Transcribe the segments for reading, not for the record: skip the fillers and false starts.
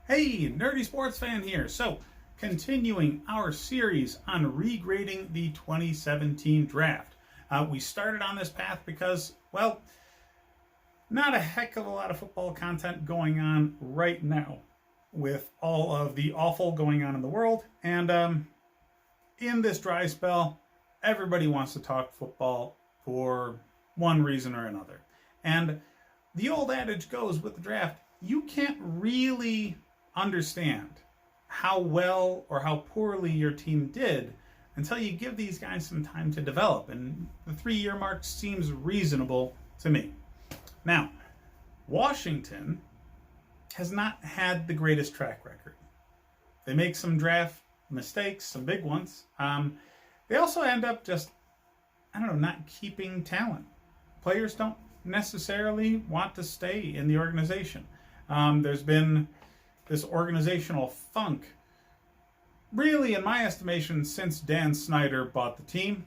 Hey, nerdy sports fan here. So, continuing our series on regrading the 2017 draft. We started on this path because, well, not a heck of a lot of football content going on right now with all of the awful going on in the world. And in this dry spell, everybody wants to talk football for one reason or another. And the old adage goes with the draft, you can't really understand how well or how poorly your team did until you give these guys some time to develop. And the 3-year mark seems reasonable to me. Now, Washington has not had the greatest track record. They make some draft mistakes, some big ones. They also end up just, not keeping talent. Players don't necessarily want to stay in the organization. There's been this organizational funk, really, in my estimation, since Dan Snyder bought the team,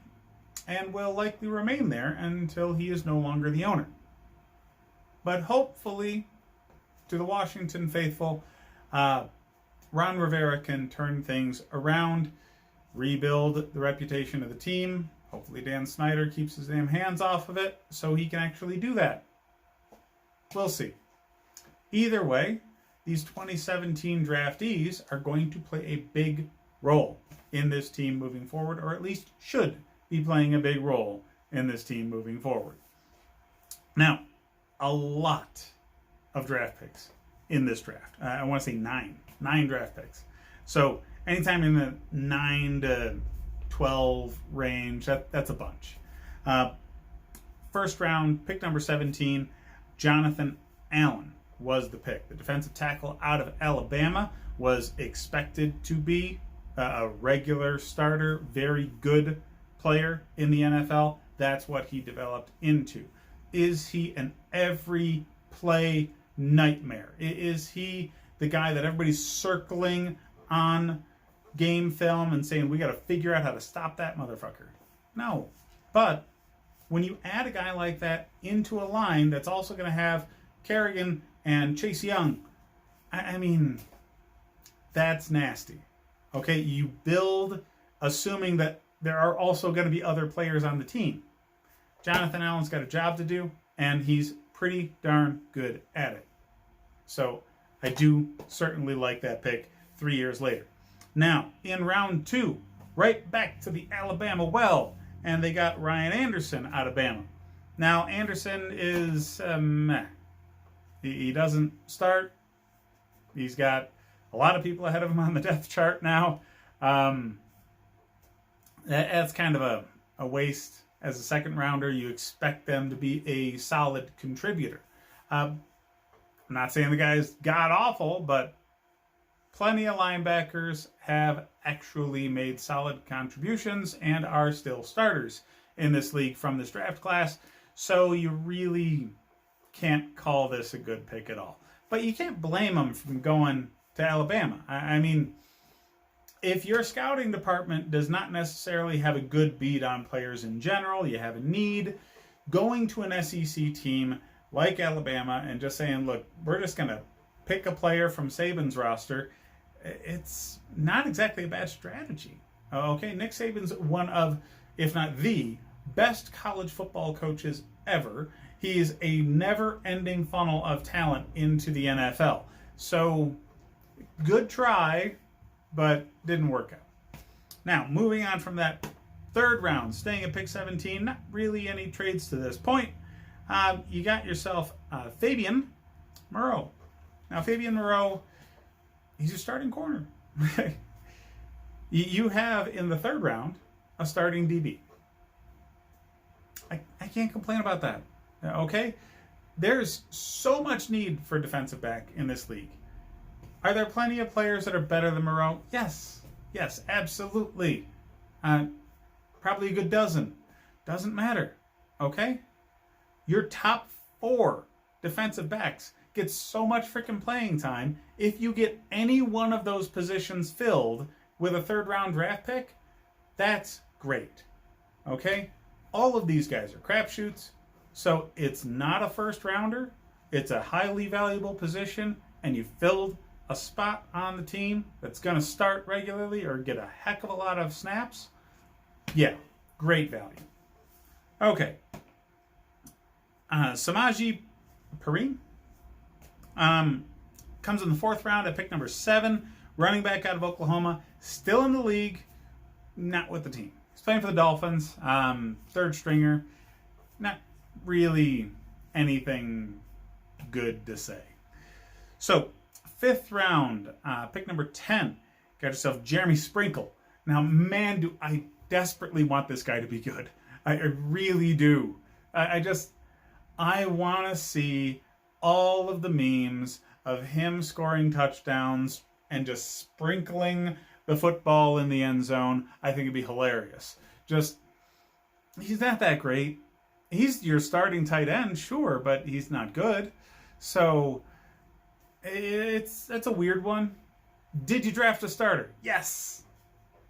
and will likely remain there until he is no longer the owner. But hopefully, to the Washington faithful, Ron Rivera can turn things around, rebuild the reputation of the team. Hopefully Dan Snyder keeps his damn hands off of it so he can actually do that. We'll see. Either way, these 2017 draftees are going to play a big role in this team moving forward, or at least should be playing a big role in this team moving forward. Now, a lot of draft picks in this draft. I want to say nine draft picks. So anytime in the 9 to 12 range, that's a bunch. First round, pick number 17, Jonathan Allen was the pick. The defensive tackle out of Alabama was expected to be a regular starter, very good player in the NFL. That's what he developed into. Is he an every play nightmare? Is he the guy that everybody's circling on game film and saying, we got to figure out how to stop that motherfucker? No. But when you add a guy like that into a line that's also going to have Kerrigan and Chase Young, I mean, that's nasty. Okay, you build assuming that there are also going to be other players on the team. Jonathan Allen's got a job to do, and he's pretty darn good at it. So I do certainly like that pick 3 years later. Now, in round 2, right back to the Alabama well, and they got Ryan Anderson out of Bama. Now, Anderson is meh. He doesn't start. He's got a lot of people ahead of him on the depth chart now. That's kind of a waste. As a second rounder, you expect them to be a solid contributor. I'm not saying the guy's god-awful, but plenty of linebackers have actually made solid contributions and are still starters in this league from this draft class. So you really can't call this a good pick at all. But you can't blame them from going to Alabama. I mean, if your scouting department does not necessarily have a good beat on players in general, you have a need, going to an SEC team like Alabama and just saying, look, we're just going to pick a player from Saban's roster, it's not exactly a bad strategy. Okay, Nick Saban's one of, if not the best college football coaches ever. He is a never-ending funnel of talent into the NFL. So, good try, but didn't work out. Now, moving on from that third round, staying at pick 17, not really any trades to this point. You got yourself Fabien Moreau. Now, Fabien Moreau, he's your starting corner. You have, in the third round, a starting DB. I can't complain about that. Okay? There's so much need for defensive back in this league. Are there plenty of players that are better than Moreau? Yes, absolutely. Probably a good dozen. Doesn't matter. Okay? Your top 4 defensive backs get so much freaking playing time. If you get any one of those positions filled with a third round draft pick, that's great. Okay? All of these guys are crapshoots. So it's not a first rounder. It's a highly valuable position, and you filled a spot on the team that's going to start regularly or get a heck of a lot of snaps, yeah, great value. Okay. Samaje Perine comes in the 4th round at pick number 7, running back out of Oklahoma, still in the league, not with the team. He's playing for the Dolphins, 3rd stringer, not really anything good to say. So, 5th round, pick number 10, got yourself Jeremy Sprinkle. Now, man, do I desperately want this guy to be good. I really do. I want to see all of the memes of him scoring touchdowns and just sprinkling the football in the end zone. I think it'd be hilarious. He's not that great. He's your starting tight end, sure, but he's not good. So, that's a weird one. Did you draft a starter? Yes.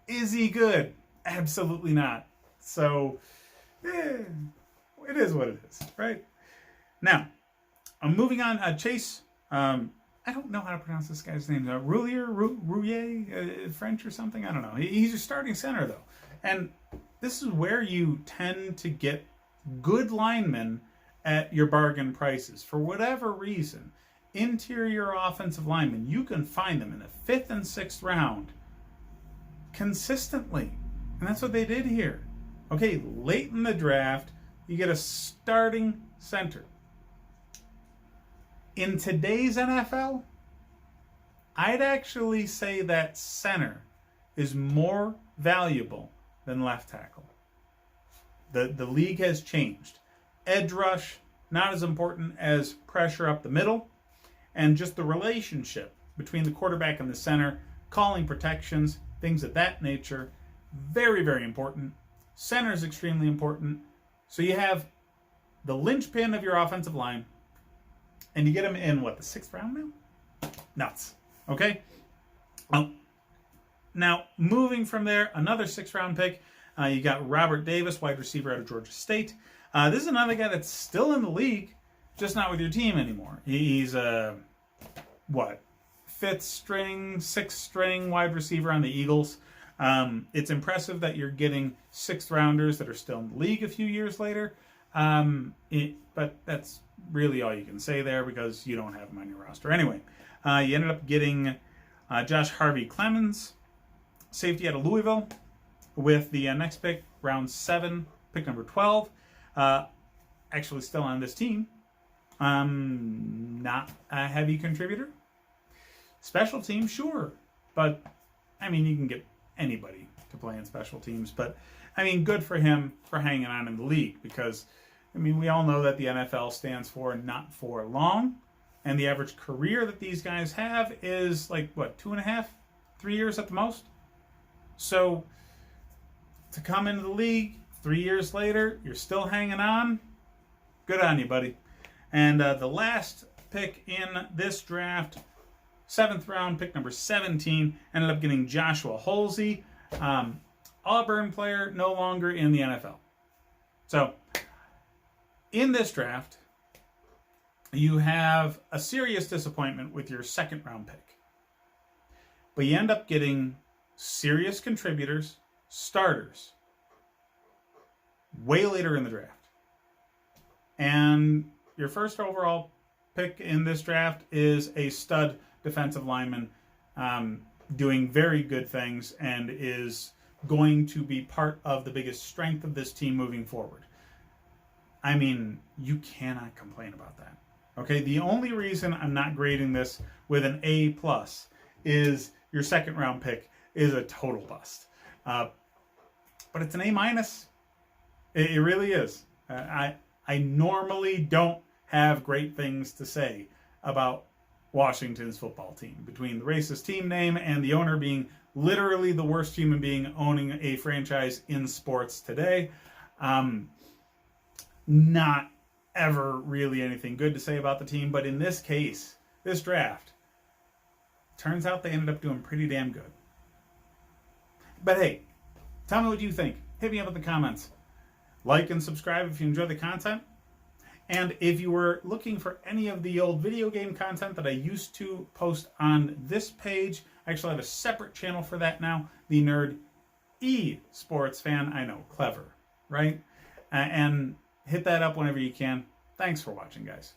Is he good? Absolutely not. So, it is what it is, right? Now, I'm moving on. Chase, I don't know how to pronounce this guy's name. Rouillet, French or something? I don't know. He's your starting center, though. And this is where you tend to get good linemen at your bargain prices. For whatever reason, interior offensive linemen, you can find them in the 5th and 6th round consistently. And that's what they did here. Okay, late in the draft, you get a starting center. In today's NFL, I'd actually say that center is more valuable than left tackle. The league has changed. Edge rush, not as important as pressure up the middle, and just the relationship between the quarterback and the center, calling protections, things of that nature, very, very important. Center is extremely important. So you have the linchpin of your offensive line, and you get him in, the 6th round now? Nuts. Okay? Now, moving from there, another 6th round pick. You got Robert Davis, wide receiver out of Georgia State. This is another guy that's still in the league, just not with your team anymore. He's a, 5th string, 6th string wide receiver on the Eagles. It's impressive that you're getting 6th rounders that are still in the league a few years later. But that's really all you can say there because you don't have him on your roster. Anyway, you ended up getting Josh Harvey-Clemens, safety out of Louisville, with the next pick, round 7, pick number 12. Actually still on this team. Not a heavy contributor. Special teams, sure. But, you can get anybody to play in special teams. But, good for him for hanging on in the league because, we all know that the NFL stands for not for long. And the average career that these guys have is 2.5, 3 years at the most? So, to come into the league 3 years later, you're still hanging on. Good on you, buddy. And the last pick in this draft, 7th round, pick number 17, ended up getting Joshua Holsey, Auburn player, no longer in the NFL. So, in this draft, you have a serious disappointment with your 2nd round pick. But you end up getting serious contributors, starters, way later in the draft. And your first overall pick in this draft is a stud defensive lineman doing very good things and is going to be part of the biggest strength of this team moving forward. You cannot complain about that. Okay, the only reason I'm not grading this with an A+ is your 2nd round pick is a total bust. But it's an A-. It really is. I normally don't have great things to say about Washington's football team. Between the racist team name and the owner being literally the worst human being owning a franchise in sports today, not ever really anything good to say about the team. But in this case, this draft, turns out they ended up doing pretty damn good. But hey, tell me what you think. Hit me up in the comments. Like and subscribe if you enjoy the content. And if you were looking for any of the old video game content that I used to post on this page, I actually have a separate channel for that now, the Nerd Sports Fan. I know, clever, right? And hit that up whenever you can. Thanks for watching, guys.